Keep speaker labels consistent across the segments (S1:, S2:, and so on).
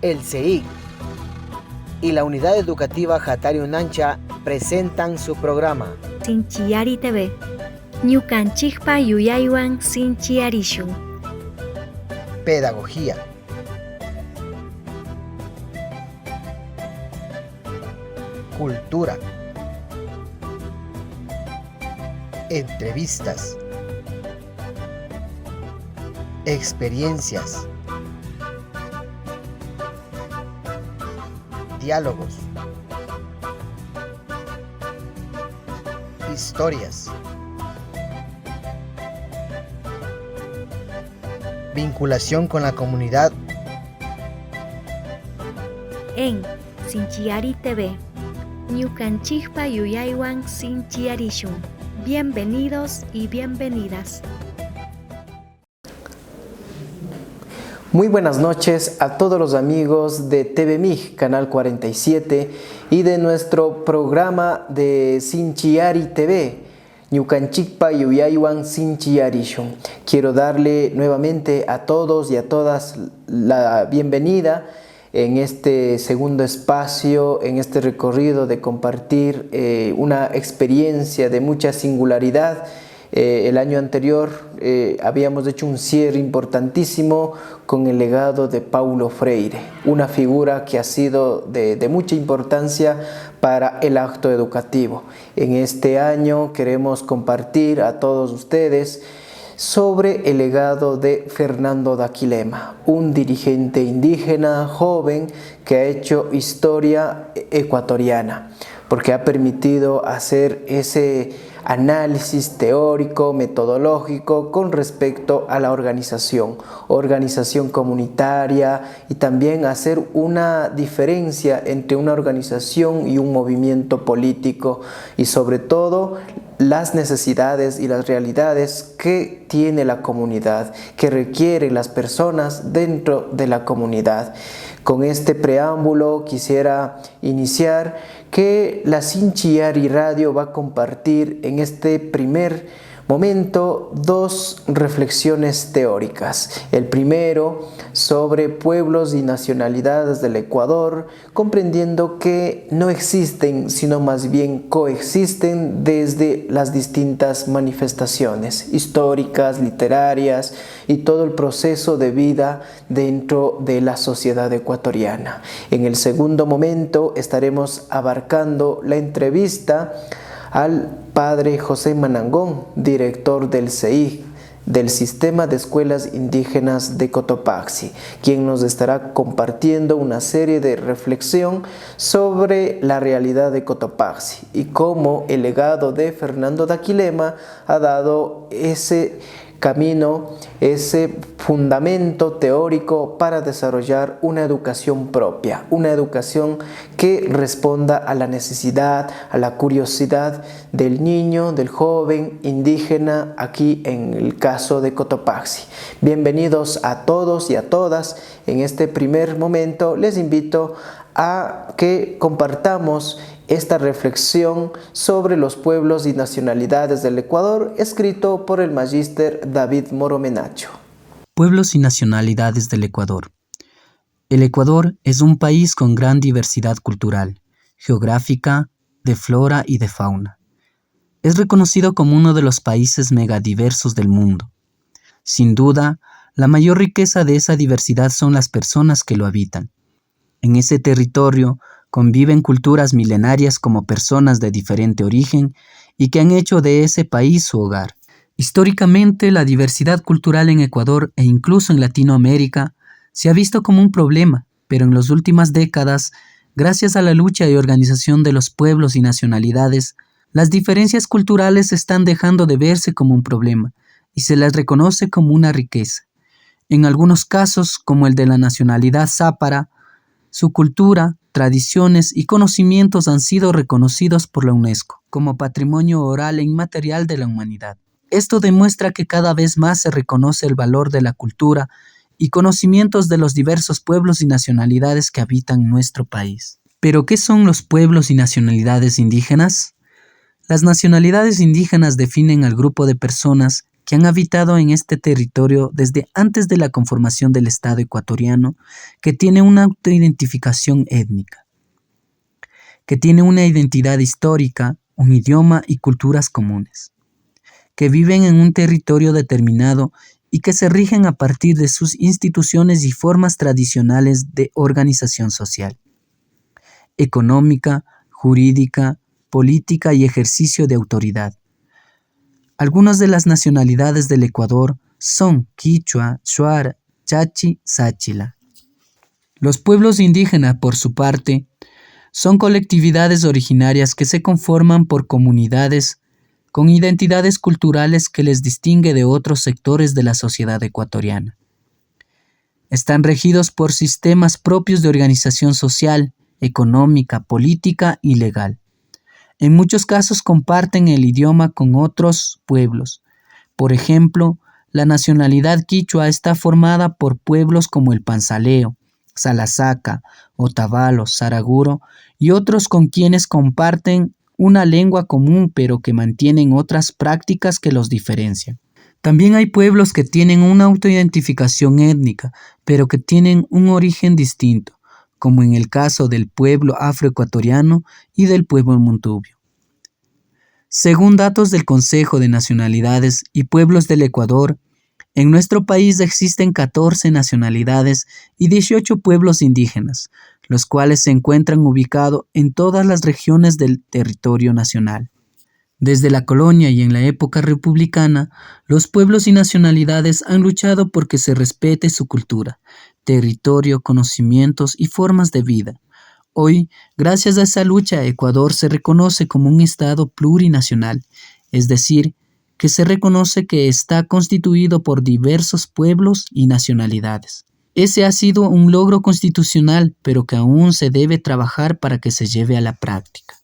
S1: El CEIC y la Unidad Educativa Hatari Unancha presentan su programa
S2: Sinchiyari TV. Ñukanchikpa yuyaywan sinchiyarishun.
S1: Pedagogía, cultura, entrevistas, experiencias, diálogos, historias, vinculación con la comunidad.
S2: En Sinchiyari TV. Ñukanchikpa yuyaywan sinchiyarishun. Bienvenidos y bienvenidas.
S3: Muy buenas noches a todos los amigos de TV MIG, Canal 47, y de nuestro programa de Sinchiyari TV, Ñukanchikpa yuyaywan sinchiyarishun. Quiero darle nuevamente a todos y a todas la bienvenida en este segundo espacio, en este recorrido de compartir una experiencia de mucha singularidad. El año anterior habíamos hecho un cierre importantísimo con el legado de Paulo Freire, una figura que ha sido de mucha importancia para el acto educativo. En este año queremos compartir a todos ustedes sobre el legado de Fernando Daquilema, un dirigente indígena joven que ha hecho historia ecuatoriana, porque ha permitido hacer ese análisis teórico, metodológico con respecto a la organización comunitaria, y también hacer una diferencia entre una organización y un movimiento político, y sobre todo las necesidades y las realidades que tiene la comunidad, que requieren las personas dentro de la comunidad. Con este preámbulo quisiera iniciar que la Sinchiyari Radio va a compartir en este primer momento dos reflexiones teóricas. El primero sobre pueblos y nacionalidades del Ecuador, comprendiendo que no existen, sino más bien coexisten desde las distintas manifestaciones históricas, literarias y todo el proceso de vida dentro de la sociedad ecuatoriana. En el segundo momento estaremos abarcando la entrevista al padre José Manangón, director del CEIC, del Sistema de Escuelas Indígenas de Cotopaxi, quien nos estará compartiendo una serie de reflexión sobre la realidad de Cotopaxi y cómo el legado de Fernando Daquilema ha dado ese camino, ese fundamento teórico para desarrollar una educación propia, una educación que responda a la necesidad, a la curiosidad del niño, del joven indígena, aquí en el caso de Cotopaxi. Bienvenidos a todos y a todas. En este primer momento les invito a que compartamos esta reflexión sobre los pueblos y nacionalidades del Ecuador, escrito por el magíster David Moromenacho.
S4: Pueblos y nacionalidades del Ecuador. El Ecuador es un país con gran diversidad cultural, geográfica, de flora y de fauna. Es reconocido como uno de los países megadiversos del mundo. Sin duda, la mayor riqueza de esa diversidad son las personas que lo habitan. En ese territorio conviven culturas milenarias como personas de diferente origen y que han hecho de ese país su hogar. Históricamente, la diversidad cultural en Ecuador e incluso en Latinoamérica se ha visto como un problema, pero en las últimas décadas, gracias a la lucha y organización de los pueblos y nacionalidades, las diferencias culturales están dejando de verse como un problema y se las reconoce como una riqueza. En algunos casos, como el de la nacionalidad zápara, su cultura, tradiciones y conocimientos han sido reconocidos por la UNESCO como patrimonio oral e inmaterial de la humanidad. Esto demuestra que cada vez más se reconoce el valor de la cultura y conocimientos de los diversos pueblos y nacionalidades que habitan nuestro país. ¿Pero qué son los pueblos y nacionalidades indígenas? Las nacionalidades indígenas definen al grupo de personas que han habitado en este territorio desde antes de la conformación del Estado ecuatoriano, que tiene una autoidentificación étnica, que tiene una identidad histórica, un idioma y culturas comunes, que viven en un territorio determinado y que se rigen a partir de sus instituciones y formas tradicionales de organización social, económica, jurídica, política y ejercicio de autoridad. Algunas de las nacionalidades del Ecuador son quichua, shuar, chachi, sáchila. Los pueblos indígenas, por su parte, son colectividades originarias que se conforman por comunidades con identidades culturales que les distingue de otros sectores de la sociedad ecuatoriana. Están regidos por sistemas propios de organización social, económica, política y legal. En muchos casos comparten el idioma con otros pueblos. Por ejemplo, la nacionalidad quichua está formada por pueblos como el Panzaleo, Salasaca, Otavalo, Saraguro y otros con quienes comparten una lengua común pero que mantienen otras prácticas que los diferencian. También hay pueblos que tienen una autoidentificación étnica, pero que tienen un origen distinto, como en el caso del pueblo afroecuatoriano y del pueblo montubio. Según datos del Consejo de Nacionalidades y Pueblos del Ecuador, en nuestro país existen 14 nacionalidades y 18 pueblos indígenas, los cuales se encuentran ubicados en todas las regiones del territorio nacional. Desde la colonia y en la época republicana, los pueblos y nacionalidades han luchado por que se respete su cultura, territorio, conocimientos y formas de vida. Hoy, gracias a esa lucha, Ecuador se reconoce como un Estado plurinacional, es decir, que se reconoce que está constituido por diversos pueblos y nacionalidades. Ese ha sido un logro constitucional, pero que aún se debe trabajar para que se lleve a la práctica.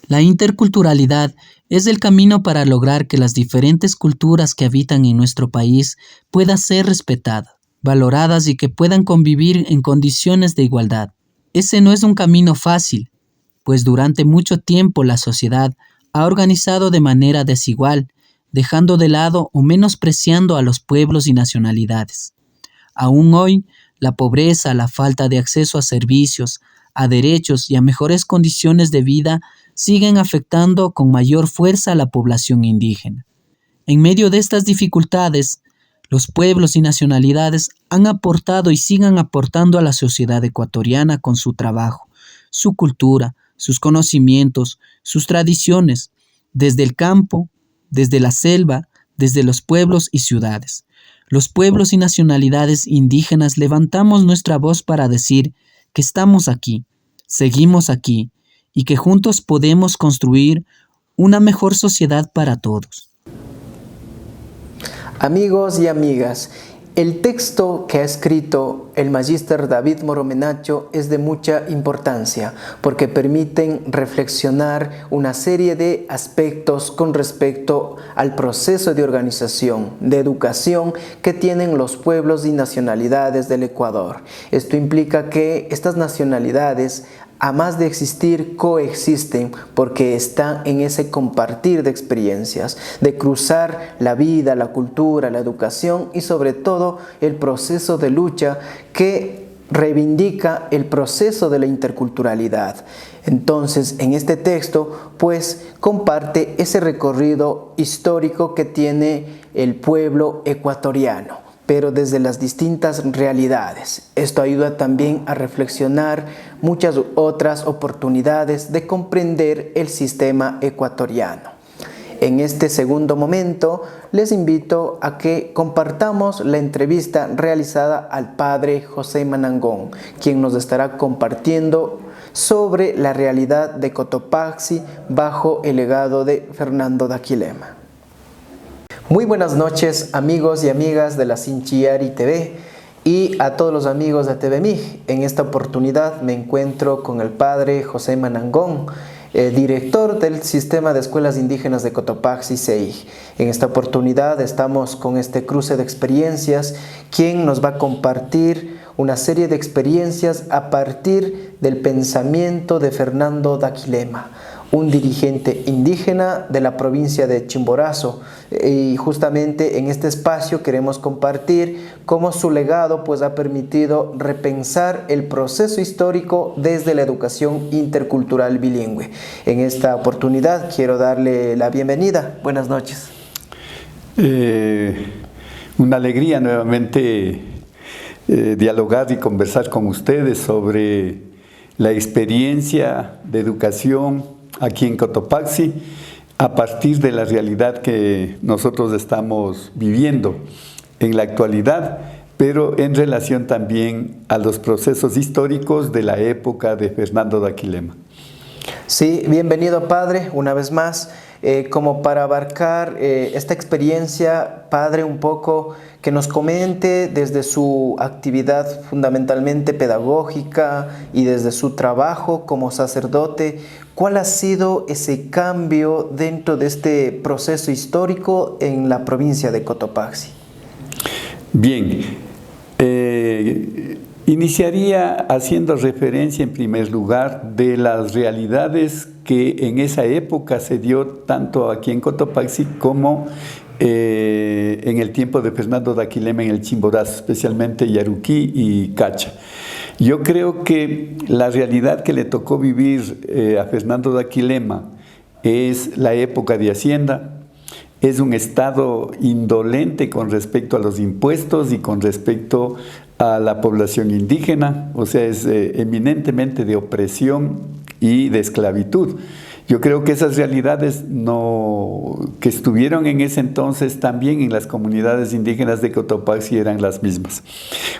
S4: La interculturalidad es el camino para lograr que las diferentes culturas que habitan en nuestro país puedan ser respetadas, valoradas y que puedan convivir en condiciones de igualdad. Ese no es un camino fácil, pues durante mucho tiempo la sociedad ha organizado de manera desigual, dejando de lado o menospreciando a los pueblos y nacionalidades. Aún hoy, la pobreza, la falta de acceso a servicios, a derechos y a mejores condiciones de vida siguen afectando con mayor fuerza a la población indígena. En medio de estas dificultades, los pueblos y nacionalidades han aportado y siguen aportando a la sociedad ecuatoriana con su trabajo, su cultura, sus conocimientos, sus tradiciones, desde el campo, desde la selva, desde los pueblos y ciudades. Los pueblos y nacionalidades indígenas levantamos nuestra voz para decir que estamos aquí, seguimos aquí y que juntos podemos construir una mejor sociedad para todos.
S3: Amigos y amigas, el texto que ha escrito el magíster David Moromenacho es de mucha importancia porque permiten reflexionar una serie de aspectos con respecto al proceso de organización, de educación que tienen los pueblos y nacionalidades del Ecuador. Esto implica que estas nacionalidades, a más de existir, coexisten porque están en ese compartir de experiencias, de cruzar la vida, la cultura, la educación y sobre todo el proceso de lucha que reivindica el proceso de la interculturalidad. Entonces, en este texto, pues, comparte ese recorrido histórico que tiene el pueblo ecuatoriano, pero desde las distintas realidades. Esto ayuda también a reflexionar muchas otras oportunidades de comprender el sistema ecuatoriano. En este segundo momento, les invito a que compartamos la entrevista realizada al padre José Manangón, quien nos estará compartiendo sobre la realidad de Cotopaxi bajo el legado de Fernando Daquilema. Muy buenas noches, amigos y amigas de la Sinchiari TV y a todos los amigos de TVMIG. En esta oportunidad me encuentro con el padre José Manangón, director del Sistema de Escuelas Indígenas de Cotopaxi, SEIG. En esta oportunidad estamos con este cruce de experiencias, quien nos va a compartir una serie de experiencias a partir del pensamiento de Fernando Daquilema, un dirigente indígena de la provincia de Chimborazo. Y justamente en este espacio queremos compartir cómo su legado pues ha permitido repensar el proceso histórico desde la educación intercultural bilingüe. En esta oportunidad quiero darle la bienvenida. Buenas noches.
S5: Una alegría nuevamente dialogar y conversar con ustedes sobre la experiencia de educación aquí en Cotopaxi a partir de la realidad que nosotros estamos viviendo en la actualidad, pero en relación también a los procesos históricos de la época de Fernando Daquilema.
S3: Sí, bienvenido, padre, una vez más. Como para abarcar esta experiencia, padre, un poco que nos comente desde su actividad fundamentalmente pedagógica y desde su trabajo como sacerdote, ¿cuál ha sido ese cambio dentro de este proceso histórico en la provincia de Cotopaxi?
S5: Bien, iniciaría haciendo referencia en primer lugar de las realidades que en esa época se dio tanto aquí en Cotopaxi como en el tiempo de Fernando Daquilema en el Chimborazo, especialmente Yaruquí y Cacha. Yo creo que la realidad que le tocó vivir a Fernando Daquilema es la época de Hacienda. Es un estado indolente con respecto a los impuestos y con respecto a la población indígena, o sea, es eminentemente de opresión y de esclavitud. Yo creo que esas realidades que estuvieron en ese entonces también en las comunidades indígenas de Cotopaxi eran las mismas.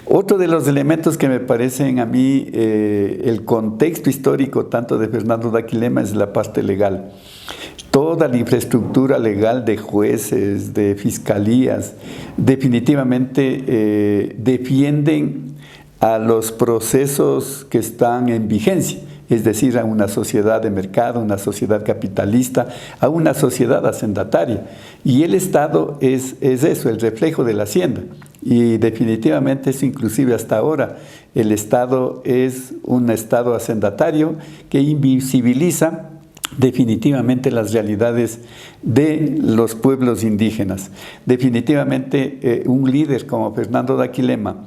S5: Otro de los elementos que me parecen a mí el contexto histórico tanto de Fernando Daquilema es la parte legal. Toda la infraestructura legal de jueces, de fiscalías, definitivamente defienden a los procesos que están en vigencia, es decir, a una sociedad de mercado, una sociedad capitalista, a una sociedad hacendataria. Y el Estado es eso, el reflejo de la hacienda. Y definitivamente eso, inclusive hasta ahora, el Estado es un Estado hacendatario que invisibiliza definitivamente las realidades de los pueblos indígenas. Definitivamente un líder como Fernando Daquilema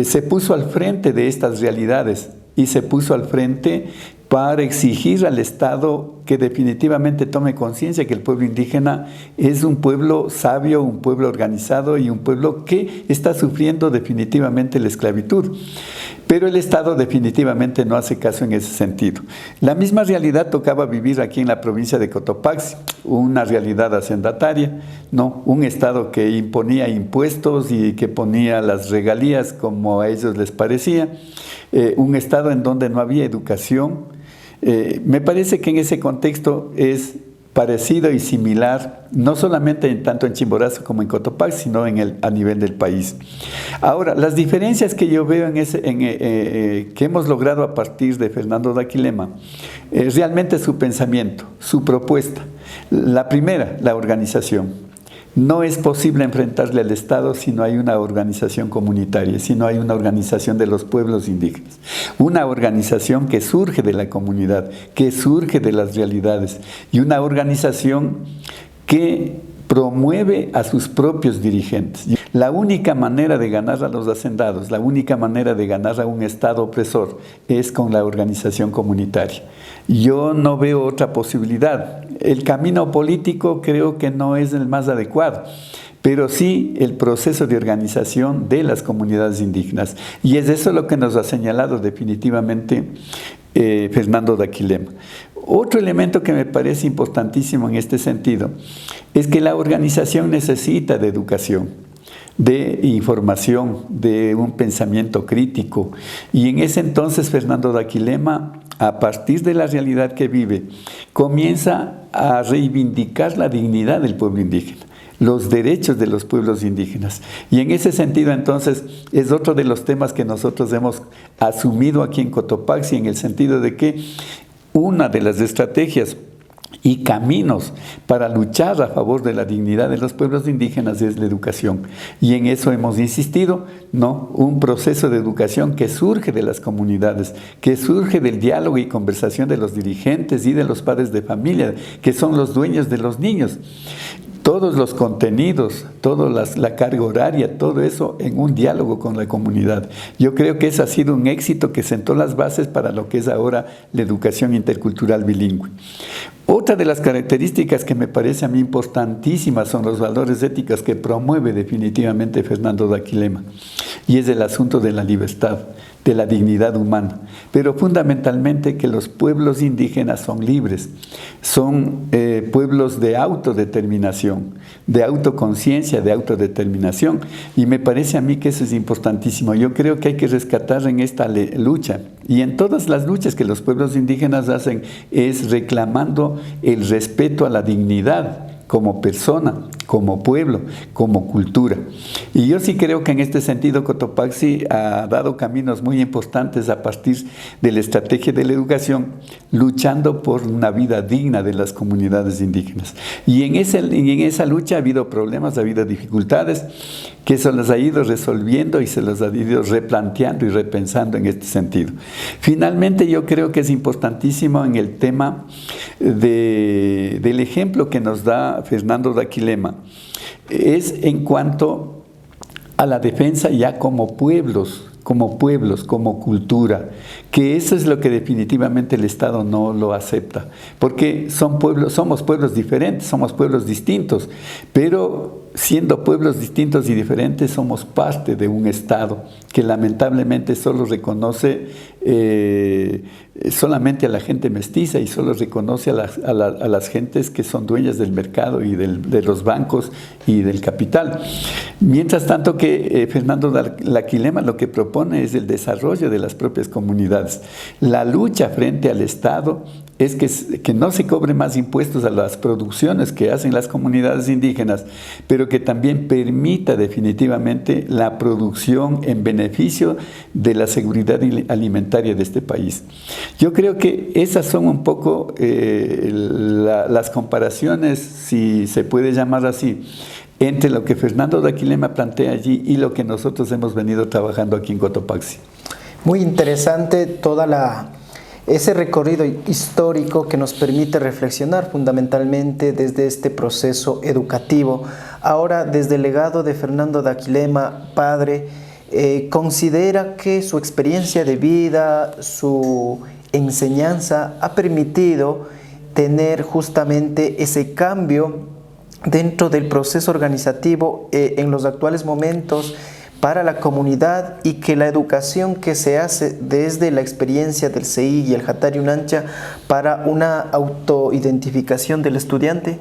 S5: se puso al frente de estas realidades y se puso al frente para exigir al Estado que definitivamente tome conciencia que el pueblo indígena es un pueblo sabio, un pueblo organizado y un pueblo que está sufriendo definitivamente la esclavitud. Pero el Estado definitivamente no hace caso en ese sentido. La misma realidad tocaba vivir aquí en la provincia de Cotopaxi, una realidad hacendataria, ¿no? Un Estado que imponía impuestos y que ponía las regalías como a ellos les parecía, un Estado en donde no había educación. Me parece que en ese contexto es parecido y similar, no solamente tanto en Chimborazo como en Cotopaxi, sino a nivel del país. Ahora, las diferencias que yo veo que hemos logrado a partir de Fernando Daquilema, realmente su pensamiento, su propuesta. La primera, la organización. No es posible enfrentarle al Estado si no hay una organización comunitaria, si no hay una organización de los pueblos indígenas. Una organización que surge de la comunidad, que surge de las realidades, y una organización que promueve a sus propios dirigentes. La única manera de ganar a los hacendados, la única manera de ganar a un Estado opresor es con la organización comunitaria. Yo no veo otra posibilidad. El camino político creo que no es el más adecuado, pero sí el proceso de organización de las comunidades indígenas. Y es eso lo que nos ha señalado definitivamente Fernando Daquilema. Otro elemento que me parece importantísimo en este sentido es que la organización necesita de educación, de información, de un pensamiento crítico. Y en ese entonces Fernando Daquilema, a partir de la realidad que vive, comienza a reivindicar la dignidad del pueblo indígena, los derechos de los pueblos indígenas. Y en ese sentido, entonces, es otro de los temas que nosotros hemos asumido aquí en Cotopaxi, en el sentido de que una de las estrategias y caminos para luchar a favor de la dignidad de los pueblos indígenas es la educación. Y en eso hemos insistido, ¿no? Un proceso de educación que surge de las comunidades, que surge del diálogo y conversación de los dirigentes y de los padres de familia, que son los dueños de los niños. Todos los contenidos, toda la carga horaria, todo eso en un diálogo con la comunidad. Yo creo que ese ha sido un éxito que sentó las bases para lo que es ahora la educación intercultural bilingüe. Otra de las características que me parece a mí importantísimas son los valores éticos que promueve definitivamente Fernando Daquilema, y es el asunto de la libertad, de la dignidad humana, pero fundamentalmente que los pueblos indígenas son libres, son pueblos de autodeterminación, de autoconciencia, de autodeterminación, y me parece a mí que eso es importantísimo. Yo creo que hay que rescatar en esta lucha, y en todas las luchas que los pueblos indígenas hacen, es reclamando el respeto a la dignidad como persona, como pueblo, como cultura. Y yo sí creo que en este sentido Cotopaxi ha dado caminos muy importantes a partir de la estrategia de la educación, luchando por una vida digna de las comunidades indígenas. Y en esa lucha ha habido problemas, ha habido dificultades, que se los ha ido resolviendo y se los ha ido replanteando y repensando en este sentido. Finalmente, yo creo que es importantísimo en el tema del ejemplo que nos da Fernando Daquilema, es en cuanto a la defensa ya como pueblos, como cultura, que eso es lo que definitivamente el Estado no lo acepta, porque somos pueblos diferentes, somos pueblos distintos, pero siendo pueblos distintos y diferentes somos parte de un Estado que lamentablemente solo reconoce solamente a la gente mestiza y solo reconoce a las gentes que son dueñas del mercado y de los bancos y del capital. Mientras tanto que Fernando Daquilema lo que propone es el desarrollo de las propias comunidades. La lucha frente al Estado es que no se cobre más impuestos a las producciones que hacen las comunidades indígenas, pero que también permita definitivamente la producción en beneficio de la seguridad alimentaria de este país. Yo creo que esas son un poco las comparaciones, si se puede llamar así, entre lo que Fernando Daquilema plantea allí y lo que nosotros hemos venido trabajando aquí en Cotopaxi.
S3: Muy interesante ese recorrido histórico que nos permite reflexionar fundamentalmente desde este proceso educativo. Ahora, desde el legado de Fernando Daquilema, padre, ¿considera que su experiencia de vida, su enseñanza ha permitido tener justamente ese cambio dentro del proceso organizativo en los actuales momentos para la comunidad, y que la educación que se hace desde la experiencia del CEI y el Hatari Unancha para una autoidentificación del estudiante?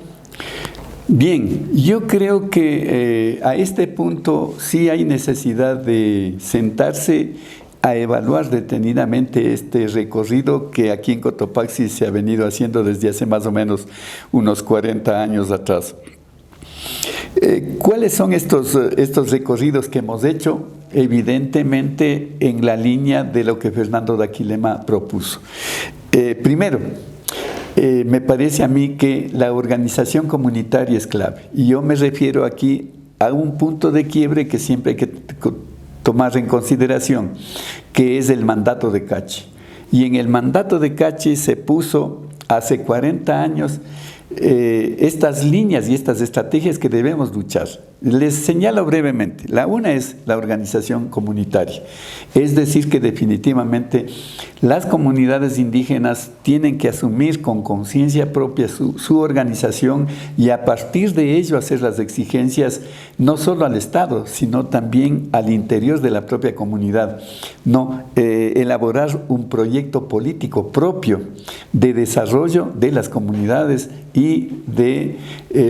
S5: Bien, yo creo que a este punto sí hay necesidad de sentarse a evaluar detenidamente este recorrido que aquí en Cotopaxi se ha venido haciendo desde hace más o menos unos 40 años atrás. ¿Cuáles son estos recorridos que hemos hecho? Evidentemente en la línea de lo que Fernando Daquilema propuso. Primero, me parece a mí que la organización comunitaria es clave, y yo me refiero aquí a un punto de quiebre que siempre hay que tomar en consideración, que es el mandato de Cachi. Y en el mandato de Cachi se puso hace 40 años estas líneas y estas estrategias que debemos luchar. Les señalo brevemente. La una es la organización comunitaria, es decir, que definitivamente las comunidades indígenas tienen que asumir con conciencia propia su organización, y a partir de ello hacer las exigencias no solo al Estado, sino también al interior de la propia comunidad. Elaborar un proyecto político propio de desarrollo de las comunidades y de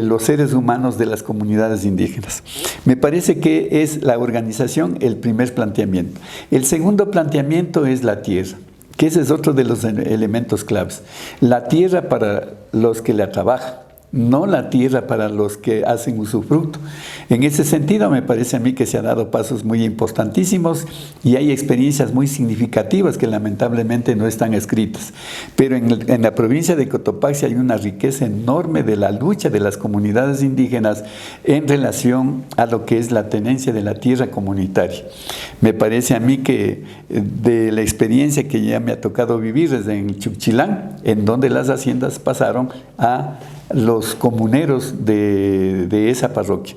S5: los seres humanos de las comunidades indígenas. Me parece que es la organización el primer planteamiento. El segundo planteamiento es la tierra, que ese es otro de los elementos claves. La tierra para los que la trabajan, no la tierra para los que hacen usufructo. En ese sentido, me parece a mí que se han dado pasos muy importantísimos y hay experiencias muy significativas que lamentablemente no están escritas. Pero en la provincia de Cotopaxi hay una riqueza enorme de la lucha de las comunidades indígenas en relación a lo que es la tenencia de la tierra comunitaria. Me parece a mí que de la experiencia que ya me ha tocado vivir desde en Chuchilán, en donde las haciendas pasaron a los comuneros de esa parroquia.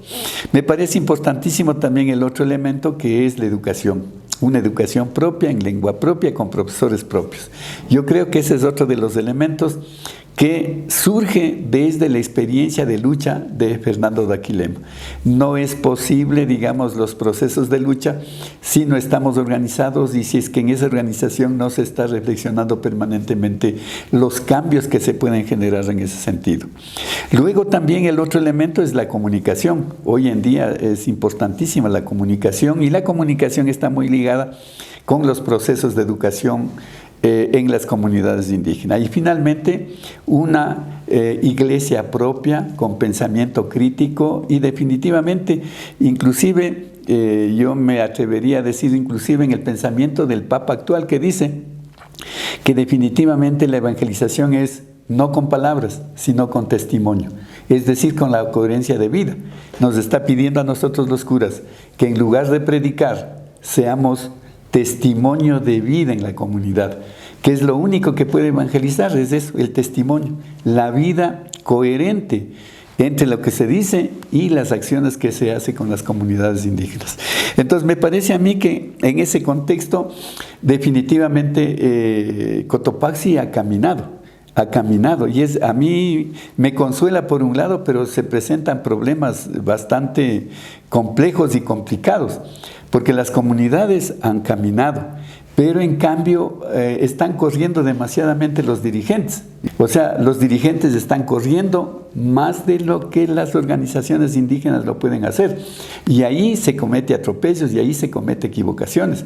S5: Me parece importantísimo también el otro elemento que es la educación. Una educación propia, en lengua propia, con profesores propios. Yo creo que ese es otro de los elementos que surge desde la experiencia de lucha de Fernando Daquilema. No es posible, digamos, los procesos de lucha si no estamos organizados y si es que en esa organización no se está reflexionando permanentemente los cambios que se pueden generar en ese sentido. Luego también el otro elemento es la comunicación. Hoy en día es importantísima la comunicación y la comunicación está muy ligada con los procesos de educación en las comunidades indígenas. Y finalmente, una iglesia propia con pensamiento crítico y definitivamente, inclusive, yo me atrevería a decir, inclusive en el pensamiento del Papa actual, que dice que definitivamente la evangelización es no con palabras, sino con testimonio, es decir, con la coherencia de vida. Nos está pidiendo a nosotros los curas que en lugar de predicar, seamos testimonio de vida en la comunidad, que es lo único que puede evangelizar, es eso, el testimonio, la vida coherente entre lo que se dice y las acciones que se hace con las comunidades indígenas. Entonces me parece a mí que en ese contexto definitivamente Cotopaxi ha caminado y a mí me consuela por un lado, pero se presentan problemas bastante complejos y complicados, porque las comunidades han caminado, pero en cambio están corriendo demasiadamente los dirigentes. O sea, los dirigentes están corriendo más de lo que las organizaciones indígenas lo pueden hacer. Y ahí se comete atropellos y ahí se comete equivocaciones,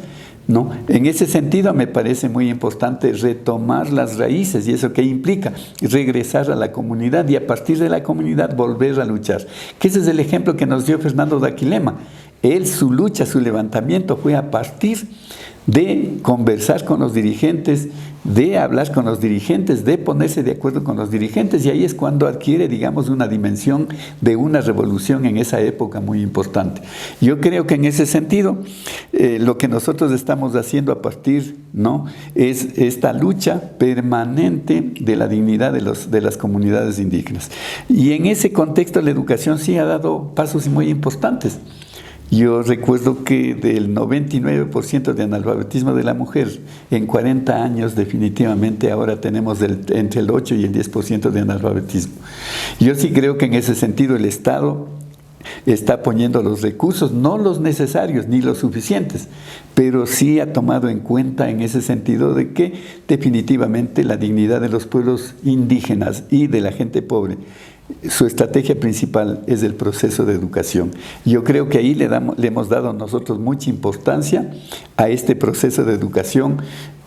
S5: ¿no? En ese sentido me parece muy importante retomar las raíces. ¿Y eso qué implica? Regresar a la comunidad y a partir de la comunidad volver a luchar. Que ese es el ejemplo que nos dio Fernando Daquilema. Él, su lucha, su levantamiento fue a partir de conversar con los dirigentes, de hablar con los dirigentes, de ponerse de acuerdo con los dirigentes, y ahí es cuando adquiere, digamos, una dimensión de una revolución en esa época muy importante. Yo creo que en ese sentido, lo que nosotros estamos haciendo a partir, ¿no?, es esta lucha permanente de la dignidad de las comunidades indígenas. Y en ese contexto la educación sí ha dado pasos muy importantes. Yo recuerdo que del 99% de analfabetismo de la mujer, en 40 años definitivamente ahora tenemos entre el 8 y el 10% de analfabetismo. Yo sí creo que en ese sentido el Estado está poniendo los recursos, no los necesarios ni los suficientes, pero sí ha tomado en cuenta en ese sentido de que definitivamente la dignidad de los pueblos indígenas y de la gente pobre, su estrategia principal es el proceso de educación. Yo creo que ahí le hemos dado nosotros mucha importancia a este proceso de educación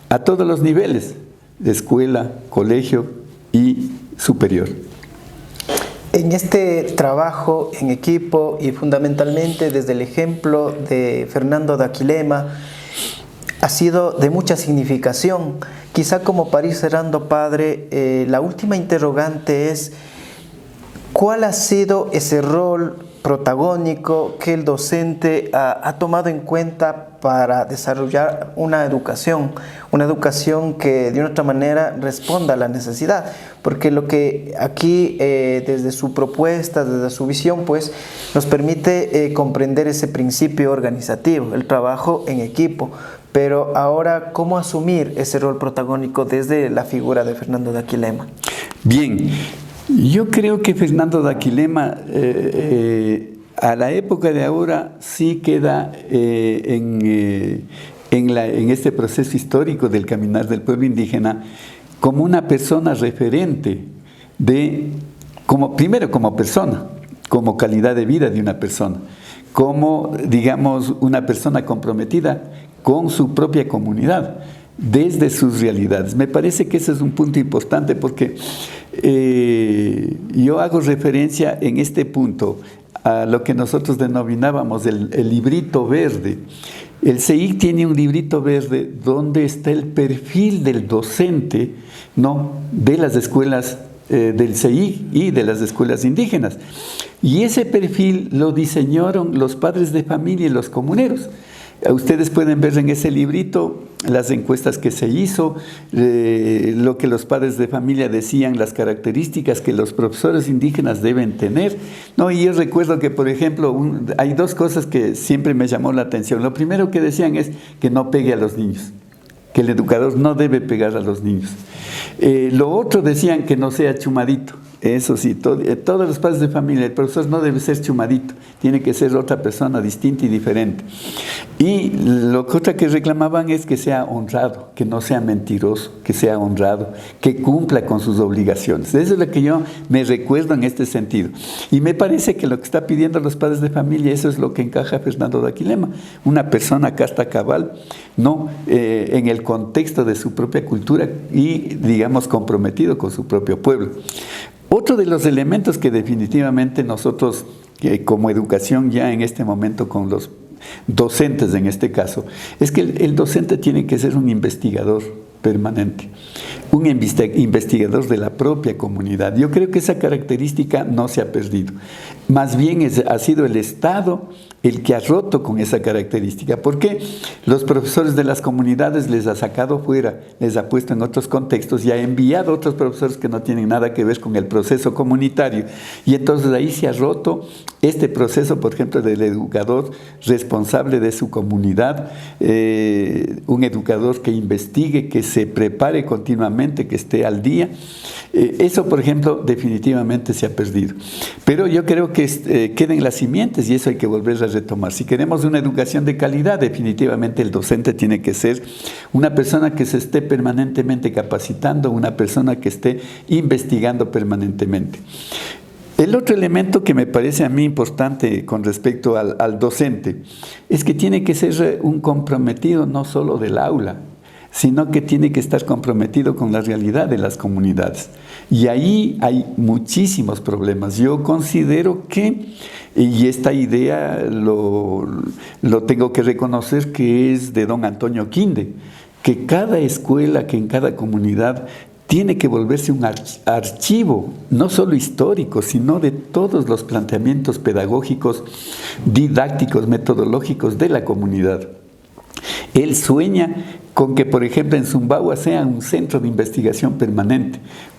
S5: a todos los niveles, de escuela, colegio y superior.
S3: En este trabajo en equipo y fundamentalmente desde el ejemplo de Fernando Daquilema, ha sido de mucha significación. Quizá como para ir cerrando, padre, la última interrogante es: ¿cuál ha sido ese rol protagónico que el docente ha tomado en cuenta para desarrollar una educación que de una otra manera responda a la necesidad? Porque lo que aquí, desde su propuesta, desde su visión, pues nos permite comprender ese principio organizativo, el trabajo en equipo. Pero ahora, ¿cómo asumir ese rol protagónico desde la figura de Fernando Daquilema?
S5: Bien. Yo creo que Fernando Daquilema a la época de ahora sí queda en este proceso histórico del caminar del pueblo indígena como una persona referente primero como persona, como calidad de vida de una persona, como, digamos, una persona comprometida con su propia comunidad. desde sus realidades. Me parece que ese es un punto importante porque yo hago referencia en este punto a lo que nosotros denominábamos el librito verde. El CEIC tiene un librito verde donde está el perfil del docente, ¿no?, de las escuelas del CEIC y de las escuelas indígenas. Y ese perfil lo diseñaron los padres de familia y los comuneros. Ustedes pueden ver en ese librito las encuestas que se hizo, lo que los padres de familia decían, las características que los profesores indígenas deben tener. No, y yo recuerdo que, por ejemplo, hay dos cosas que siempre me llamó la atención. Lo primero que decían es que no pegue a los niños, que el educador no debe pegar a los niños. Lo otro decían que no sea chumadito. Eso sí, todos los padres de familia, el profesor no debe ser chumadito, tiene que ser otra persona distinta y diferente. Y lo que otra que reclamaban es que sea honrado, que no sea mentiroso, que sea honrado, que cumpla con sus obligaciones. Eso es lo que yo me recuerdo en este sentido. Y me parece que lo que está pidiendo los padres de familia, eso es lo que encaja Fernando Daquilema, una persona casta cabal, no en el contexto de su propia cultura y, digamos, comprometido con su propio pueblo. Otro de los elementos que definitivamente nosotros, como educación ya en este momento con los docentes en este caso, es que el docente tiene que ser un investigador permanente, un investigador de la propia comunidad. Yo creo que esa característica no se ha perdido. Más bien ha sido el Estado el que ha roto con esa característica, porque los profesores de las comunidades les ha sacado fuera, les ha puesto en otros contextos y ha enviado a otros profesores que no tienen nada que ver con el proceso comunitario. Y entonces ahí se ha roto este proceso, por ejemplo, del educador responsable de su comunidad, un educador que investigue, que se prepare continuamente, que esté al día. Eso, por ejemplo, definitivamente se ha perdido. Pero yo creo que queden las simientes y eso hay que volver a retomar. Si queremos una educación de calidad, definitivamente el docente tiene que ser una persona que se esté permanentemente capacitando, una persona que esté investigando permanentemente. El otro elemento que me parece a mí importante con respecto al docente es que tiene que ser un comprometido no solo del aula, sino que tiene que estar comprometido con la realidad de las comunidades. Y ahí hay muchísimos problemas. Yo considero que, y esta idea lo tengo que reconocer que es de don Antonio Quinde, que cada escuela, que en cada comunidad tiene que volverse un archivo, no solo histórico, sino de todos los planteamientos pedagógicos, didácticos, metodológicos de la comunidad. Él sueña con que, por ejemplo, en Sumbawa sea un centro de investigación permanente,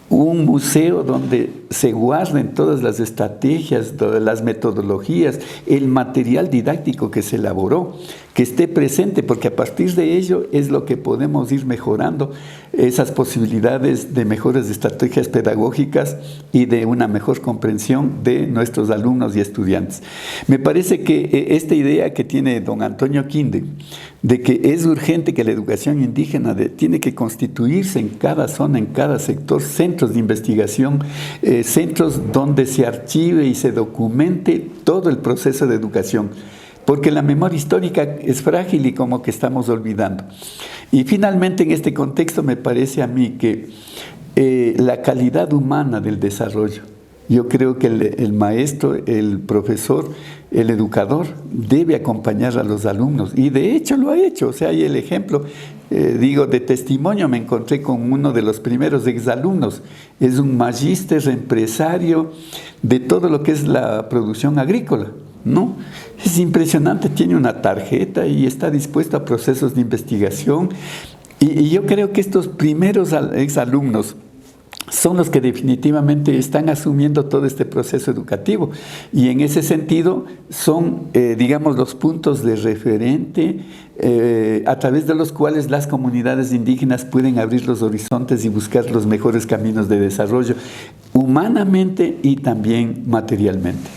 S5: un museo donde se guarden todas las estrategias, todas las metodologías, el material didáctico que se elaboró, que esté presente, porque a partir de ello es lo que podemos ir mejorando esas posibilidades de mejores estrategias pedagógicas y de una mejor comprensión de nuestros alumnos y estudiantes. Me parece que esta idea que tiene don Antonio Quinde, de que es urgente que la educación indígena tiene que constituirse en cada zona, en cada sector, centros de investigación, centros donde se archive y se documente todo el proceso de educación, porque la memoria histórica es frágil y como que estamos olvidando. Y finalmente, en este contexto, me parece a mí que la calidad humana del desarrollo, yo creo que el maestro, el profesor, el educador debe acompañar a los alumnos, y de hecho lo ha hecho. O sea, hay el ejemplo, de testimonio. Me encontré con uno de los primeros exalumnos, es un magíster empresario de todo lo que es la producción agrícola, ¿no? Es impresionante, tiene una tarjeta y está dispuesto a procesos de investigación, y yo creo que estos primeros exalumnos son los que definitivamente están asumiendo todo este proceso educativo, y en ese sentido son, los puntos de referente a través de los cuales las comunidades indígenas pueden abrir los horizontes y buscar los mejores caminos de desarrollo, humanamente y también materialmente.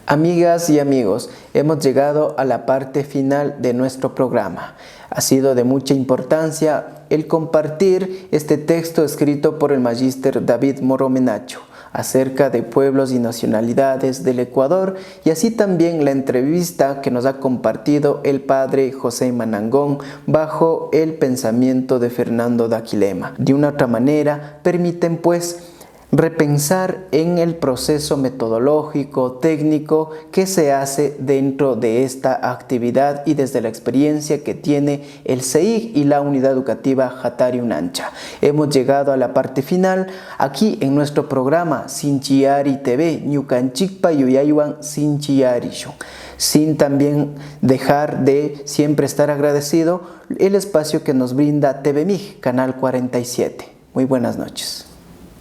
S3: Amigas y amigos, hemos llegado a la parte final de nuestro programa. Ha sido de mucha importancia el compartir este texto escrito por el magíster David Moromenacho, acerca de pueblos y nacionalidades del Ecuador, y así también la entrevista que nos ha compartido el padre José Manangón bajo el pensamiento de Fernando Daquilema. De una otra manera, permiten pues repensar en el proceso metodológico, técnico que se hace dentro de esta actividad y desde la experiencia que tiene el CEIG y la unidad educativa Hatari Unancha. Hemos llegado a la parte final aquí en nuestro programa Sinchiari TV, Ñukanchikpa Yuyaywan Sinchiarishun, sin también dejar de siempre estar agradecido el espacio que nos brinda TVMIG, Canal 47. Muy buenas noches.